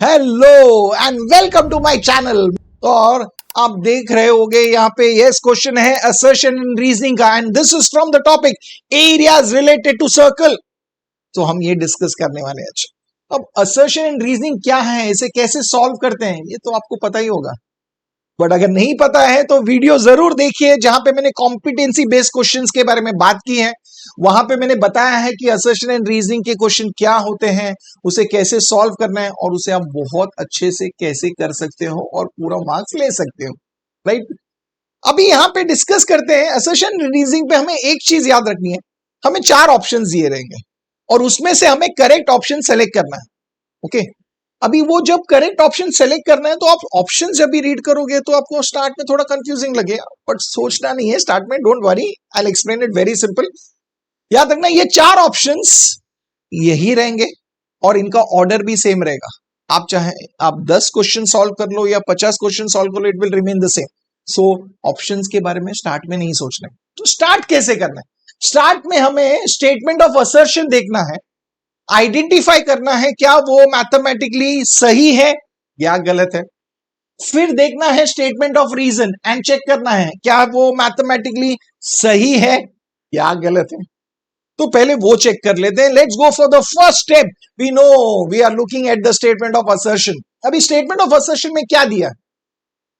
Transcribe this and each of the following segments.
Hello and welcome to my channel. और आप देख रहे होंगे यहाँ पे यस क्वेश्चन है असर्शन एंड रीजनिंग का, and this is from the topic areas related to circle. तो हम ये डिस्कस करने वाले हैं। अच्छा, अब असर्शन एंड रीजनिंग क्या है, इसे कैसे सॉल्व करते हैं, ये तो आपको पता ही होगा। बट अगर नहीं पता है तो वीडियो जरूर देखिए, जहां पे मैंने कॉम्पिटेंसी बेस्ड क्वेश्चंस के बारे में बात की है। वहां पे मैंने बताया है कि असर्शन एंड रीजनिंग के क्वेश्चन क्या होते हैं, उसे कैसे सॉल्व करना है और उसे आप बहुत अच्छे से कैसे कर सकते हो और पूरा मार्क्स ले सकते हो, राइट। अभी यहाँ पे डिस्कस करते हैं असर्शन एंड रीजनिंग पे। हमें एक चीज याद रखनी है, हमें 4 ऑप्शंस दिए रहेंगे और उसमें से हमें करेक्ट ऑप्शन सेलेक्ट करना है। ओके, अभी वो जब करेक्ट ऑप्शन सेलेक्ट करना है तो आप ऑप्शन जब भी रीड करोगे तो आपको स्टार्ट में थोड़ा कंफ्यूजिंग लगेगा, बट सोचना नहीं है स्टार्ट में, don't worry, I will explain it very simple. याद रखना ये 4 ऑप्शंस यही रहेंगे और इनका ऑर्डर भी सेम रहेगा। आप चाहे आप 10 क्वेश्चन सॉल्व कर लो या 50 क्वेश्चन सॉल्व कर लो, it will remain the same. So options के बारे में स्टार्ट में नहीं सोचना है। तो स्टार्ट कैसे करना है? स्टार्ट में हमें स्टेटमेंट ऑफ असर्शन देखना है, आइडेंटिफाई करना है क्या वो मैथमेटिकली सही है या गलत है। फिर देखना है statement of reason and check करना है क्या वो मैथमेटिकली सही है या गलत है। तो पहले वो चेक कर लेते हैं। Let's go for the first step. We know we are looking at the statement of assertion. अभी स्टेटमेंट ऑफ असर्शन में क्या दिया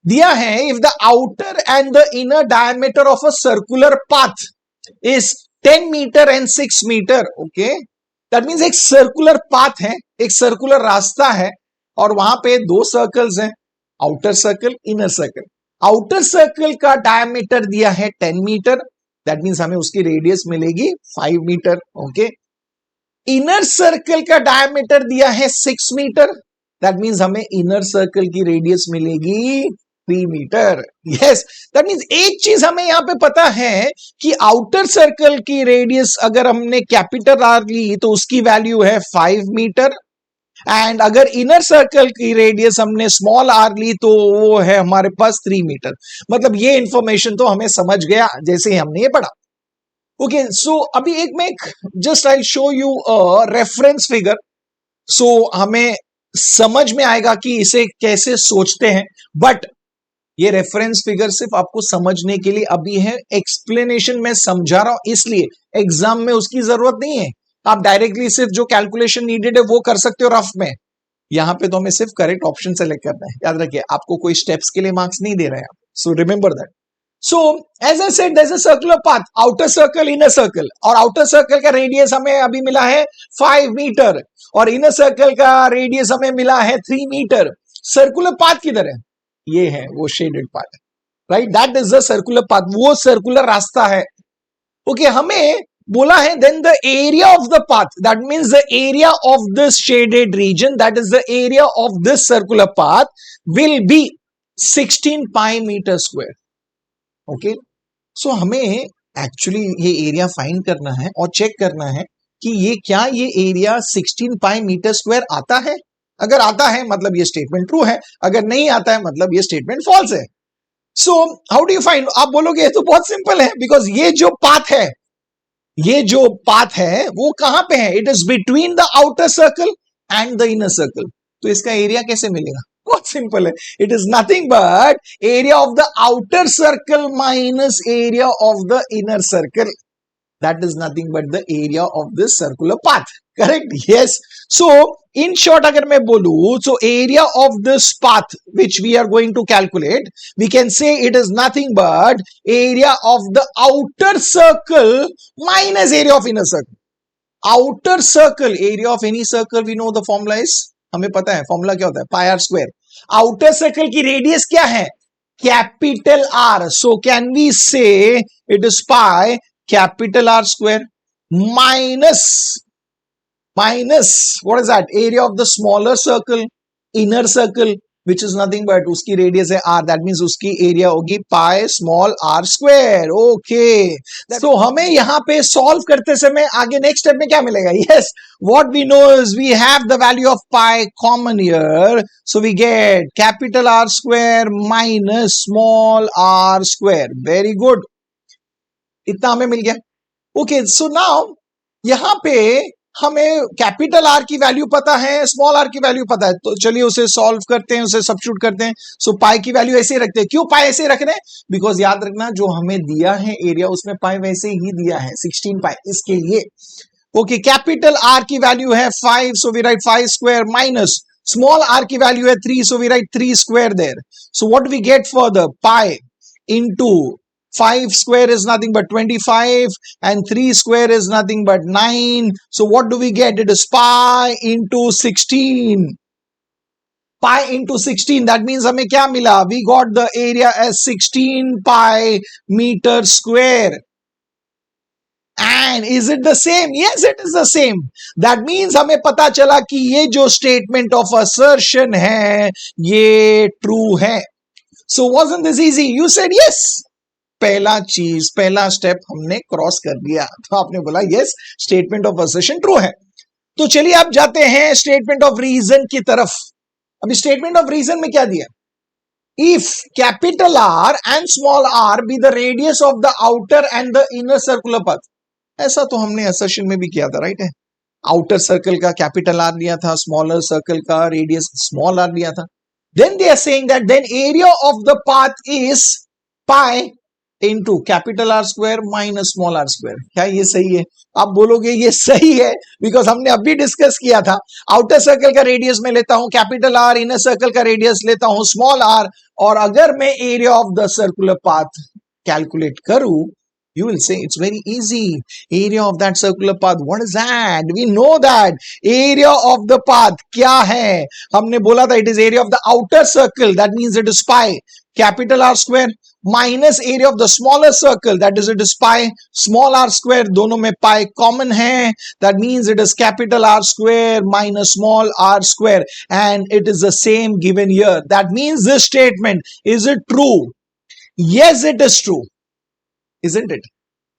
दिया है, if the outer and the inner diameter of a circular path is 10 metre and 6 metre, okay, that means एक circular path है, एक circular रास्ता है और वहां पे 2 सर्कल्स हैं, outer circle inner circle. Outer circle का डायमीटर दिया है 10 मीटर, दैट मींस हमें उसकी रेडियस मिलेगी 5 मीटर, ओके। इनर सर्कल का डायमीटर दिया है 6 मीटर, दैट मींस हमें इनर सर्कल की रेडियस मिलेगी 3 मीटर। यस, दैट मींस एक चीज हमें यहां पे पता है कि आउटर सर्कल की रेडियस अगर हमने कैपिटल आर ली तो उसकी वैल्यू है 5 मीटर, एंड अगर इनर सर्कल की रेडियस हमने स्मॉल आर ली तो वो है हमारे पास 3 मीटर। मतलब ये इंफॉर्मेशन तो हमें समझ गया जैसे ही हमने ये पढ़ा। ओके, सो अभी एक मैं just I show you a reference figure, so हमें समझ में आएगा कि इसे कैसे सोचते हैं। बट ये रेफरेंस फिगर सिर्फ आपको समझने के लिए अभी है, एक्सप्लेनेशन में समझा रहा हूं, इसलिए एग्जाम में उसकी जरूरत नहीं है। आप डायरेक्टली सिर्फ जो कैलकुलेशन नीडेड है वो कर सकते हो रफ में। यहां पे तो हमें सिर्फ करेक्ट ऑप्शन सेलेक्ट करना है। याद रखिए, आपको कोई स्टेप्स के लिए मार्क्स नहीं दे रहे हैं, so remember that. So as I said, there is a circular path, outer circle inner circle, और आउटर सर्कल का रेडियस हमें अभी मिला है 5 मीटर और इनर सर्कल का रेडियस हमें मिला है 3 मीटर। सर्कुलर पाथ किधर है? ये है वो shaded part, right, that is the circular path, वो सर्कुलर रास्ता है। ओके, हमें बोला है then the area of the path, that means the area of this shaded region, that is the area of this circular path will be 16 pi metre square. Okay, so हमें actually ये area find करना है और check करना है कि ये क्या ये एरिया 16 पाई मीटर स्क्वायर आता है। अगर आता है मतलब ये स्टेटमेंट ट्रू है, अगर नहीं आता है मतलब ये स्टेटमेंट फॉल्स है। So how do you find? आप बोलोगे ये तो बहुत सिंपल है, बिकॉज ये जो पाथ है, ये जो पाथ है वो कहां पे है? It is between the outer circle and the inner circle. तो इसका एरिया कैसे मिलेगा? बहुत सिंपल है, it is nothing but area of the outer circle minus area of the inner circle, that is nothing but the area of this circular path, correct? Yes, so in short agar main bolu, so area of this path which we are going to calculate, we can say it is nothing but area of the outer circle minus area of inner circle. Outer circle, area of any circle, we know the formula is, हमें पता है formula क्या होता है, pi R square. Outer circle की radius क्या है? Capital R, so can we say it is pi capital R square minus what is that, area of the smaller circle inner circle which is nothing but उसकी radius है r, that means उसकी area होगी pi small r square। Okay, तो हमें यहाँ पे solve करते समय आगे नेक्स्ट स्टेप में क्या मिलेगा? Yes, what we know is we have the value of pi common here, so we get capital R square minus small r square। very good, इतना हमें मिल गया। ओके, सो नाउ यहां पे हमें कैपिटल आर की वैल्यू पता है, small R की वैल्यू पता है, तो चलिए उसे सॉल्व करते हैं, उसे सब्स्टिट्यूट करते हैं। सो पाई की वैल्यू ऐसे रखते हैं। क्यों पाई ऐसे रख रहे हैं? बिकॉज याद रखना जो हमें दिया है एरिया उसमें पाई वैसे ही दिया है 16 पाई, इसके लिए। ओके, कैपिटल आर की वैल्यू है 5, so we write 5 square minus small R की वैल्यू है 3, so we write 3 square there. So what we get further, pi into 5 square is nothing but 25 and 3 square is nothing but 9. So what do we get? It is pi into 16. Pi into 16. That means हमें क्या मिला? We got the area as 16 pi meter square. And is it the same? Yes, it is the same. That means हमें पता चला कि ये जो statement of assertion है ये true है. So wasn't this easy? You said yes. पहला चीज, पहला स्टेप हमने क्रॉस कर दिया, तो आपने बोला yes, statement of assertion true है। तो चलिए अब जाते हैं स्टेटमेंट ऑफ रीजन की तरफ। अभी स्टेटमेंट ऑफ रीजन में क्या दिया? If capital R and small R be the radius of the outer and the inner circular path. ऐसा तो हमने असर्शन में भी किया था, राइट है? आउटर सर्कल का कैपिटल आर लिया था, स्मॉलर सर्कल का रेडियस स्मॉल आर लिया था। Then they are saying that then area of the path is pi into capital R square minus small R square. क्या ये सही है? आप बोलोगे ये सही है, बिकॉज हमने अभी डिस्कस किया था। आउटर सर्कल का रेडियस में लेता हूं कैपिटल आर, इनर सर्कल का रेडियस लेता हूं स्मॉल आर, और अगर मैं area of the circular path calculate करूं, you will say it's very easy. Area of that circular path, what is that? We know that area of the path क्या है? हमने बोला था it is area of the outer circle, that means it is pi capital R square minus area of the smaller circle, that is it is pi small r square, दोनों में pi common है, that means it is capital R square minus small r square, and it is the same given here. That means this statement, is it true? Yes, it is true. Isn't it?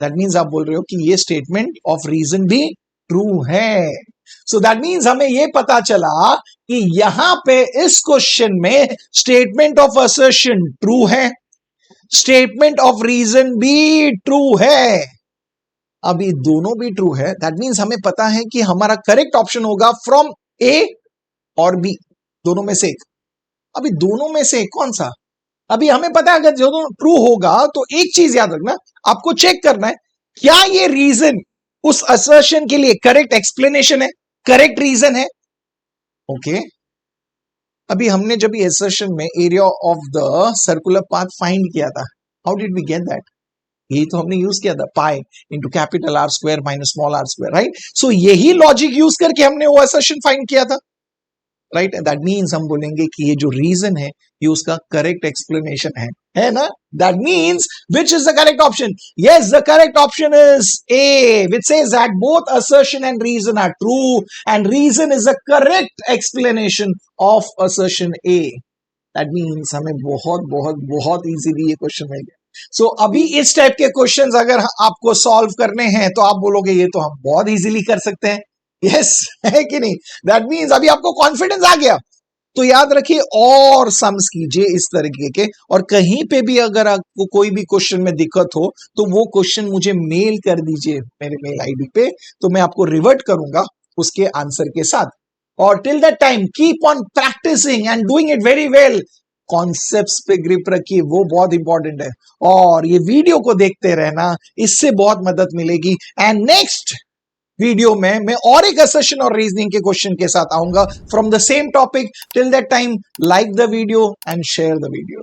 That means आप बोल रहे हो कि ये statement of reason भी true है। So that means हमें ये पता चला कि यहां पे इस क्वेश्चन में स्टेटमेंट ऑफ असर्शन ट्रू है, स्टेटमेंट ऑफ रीजन भी ट्रू है। अभी दोनों भी ट्रू है, दैट मीन्स हमें पता है कि हमारा करेक्ट ऑप्शन होगा फ्रॉम ए और बी, दोनों में से एक। अभी दोनों में से कौन सा? अभी हमें पता है अगर जो ट्रू होगा तो एक चीज याद रखना, आपको चेक करना है क्या ये रीजन उस असर्शन के लिए करेक्ट एक्सप्लेनेशन है, करेक्ट रीजन है। ओके, अभी हमने जब ये असर्शन में area of the circular path find किया था, how did we get that? यही तो हमने यूज किया था, pi into capital R square minus small R square, right? So यही लॉजिक यूज करके हमने वो असर्शन फाइंड किया था, राइट? दैट मीन्स हम बोलेंगे कि ये जो रीजन है ये उसका करेक्ट एक्सप्लेनेशन है ना? That means which is the correct option? Yes, the correct option is A, which says that both assertion and reason are true and reason is the correct explanation of assertion A. That means हमें बहुत बहुत बहुत easily ये question मिल गया। सो अभी इस type के questions अगर आपको सॉल्व करने हैं तो आप बोलोगे ये तो हम बहुत इजीली कर सकते हैं। यस, है कि नहीं? दैट मीन्स अभी आपको कॉन्फिडेंस आ गया। तो याद रखिए और सम्स कीजिए इस तरीके के, और कहीं पे भी अगर आपको कोई भी क्वेश्चन में दिक्कत हो तो वो क्वेश्चन मुझे मेल कर दीजिए मेरे मेल आईडी पे, तो मैं आपको रिवर्ट करूंगा उसके आंसर के साथ। और till that time keep on practicing and doing it very well. Concepts पे ग्रिप रखिए, वो बहुत इंपॉर्टेंट है, और ये वीडियो को देखते रहना, इससे बहुत मदद मिलेगी। एंड नेक्स्ट वीडियो में मैं और एक असर्शन और रीजनिंग के क्वेश्चन के साथ आऊंगा from the same topic. Till that time like the video and share the video.